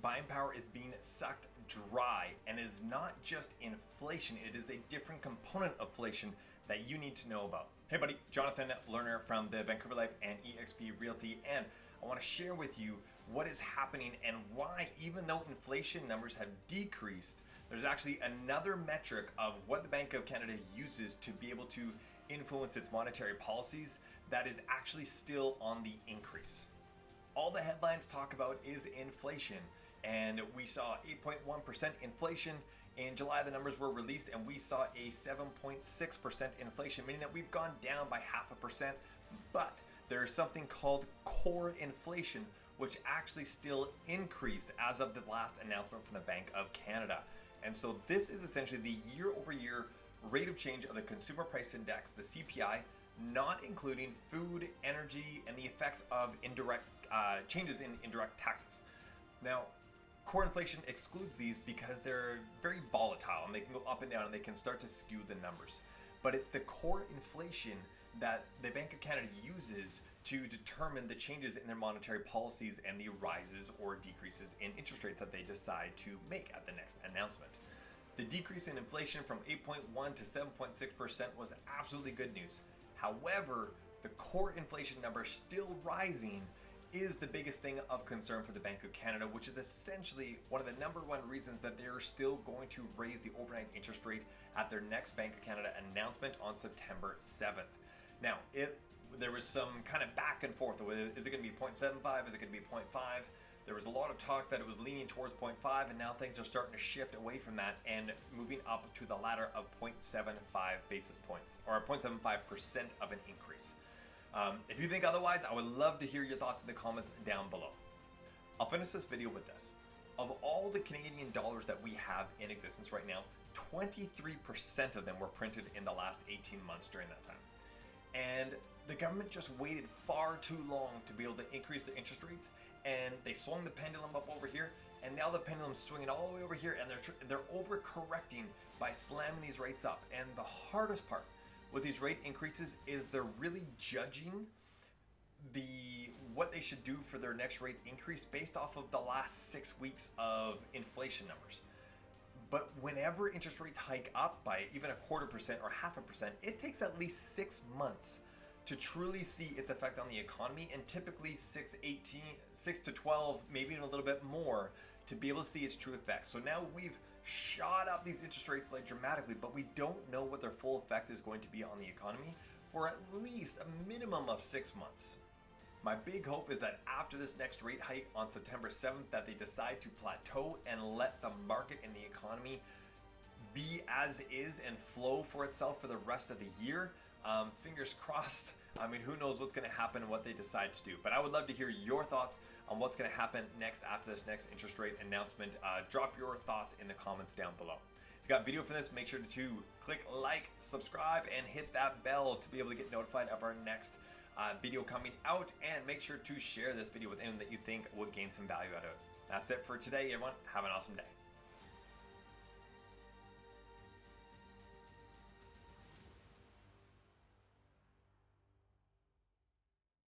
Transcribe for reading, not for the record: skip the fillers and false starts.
buying power is being sucked dry, and is not just inflation, it is a different component of inflation that you need to know about. Hey buddy, Jonathan Lerner from the Vancouver Life and eXp Realty, and I want to share with you what is happening and why, even though inflation numbers have decreased, there's actually another metric of what the Bank of Canada uses to be able to influence its monetary policies that is actually still on the increase. All the headlines talk about is inflation, and we saw 8.1% inflation. In July, the numbers were released, and we saw a 7.6% inflation, meaning that we've gone down by 0.5%, but there is something called core inflation, which actually still increased as of the last announcement from the Bank of Canada. And so this is essentially the year-over-year rate of change of the Consumer Price Index, the CPI, not including food, energy, and the effects of indirect changes in indirect taxes. Now, core inflation excludes these because they're very volatile and they can go up and down and they can start to skew the numbers. But it's the core inflation that the Bank of Canada uses to determine the changes in their monetary policies and the rises or decreases in interest rates that they decide to make at the next announcement. The decrease in inflation from 8.1 to 7.6% was absolutely good news. However, the core inflation number still rising is the biggest thing of concern for the Bank of Canada, which is essentially one of the number one reasons that they're still going to raise the overnight interest rate at their next Bank of Canada announcement on September 7th. Now, there was some kind of back and forth. Is it going to be 0.75? Is it going to be 0.5? There was a lot of talk that it was leaning towards 0.5, and now things are starting to shift away from that and moving up to the ladder of 0.75 basis points, or 0.75% of an increase. If you think otherwise, I would love to hear your thoughts in the comments down below. I'll finish this video with this. Of all the Canadian dollars that we have in existence right now, 23% of them were printed in the last 18 months during that time. And the government just waited far too long to be able to increase the interest rates, and they swung the pendulum up over here, and now the pendulum's swinging all the way over here, and they're overcorrecting by slamming these rates up. And the hardest part with these rate increases is they're really judging what they should do for their next rate increase based off of the last 6 weeks of inflation numbers. But whenever interest rates hike up by even 0.25% or 0.5%, it takes at least 6 months to truly see its effect on the economy, and typically 6 to 12, maybe even a little bit more, to be able to see its true effects. So now we've shot up these interest rates like dramatically, but we don't know what their full effect is going to be on the economy for at least a minimum of 6 months. My big hope is that after this next rate hike on September 7th, that they decide to plateau and let the market and the economy be as is and flow for itself for the rest of the year. Fingers crossed. I mean, who knows what's going to happen and what they decide to do. But I would love to hear your thoughts on what's going to happen next after this next interest rate announcement. Drop your thoughts in the comments down below. If you got video for this, make sure to click like, subscribe, and hit that bell to be able to get notified of our next video coming out. And make sure to share this video with anyone that you think would gain some value out of it. That's it for today, everyone. Have an awesome day.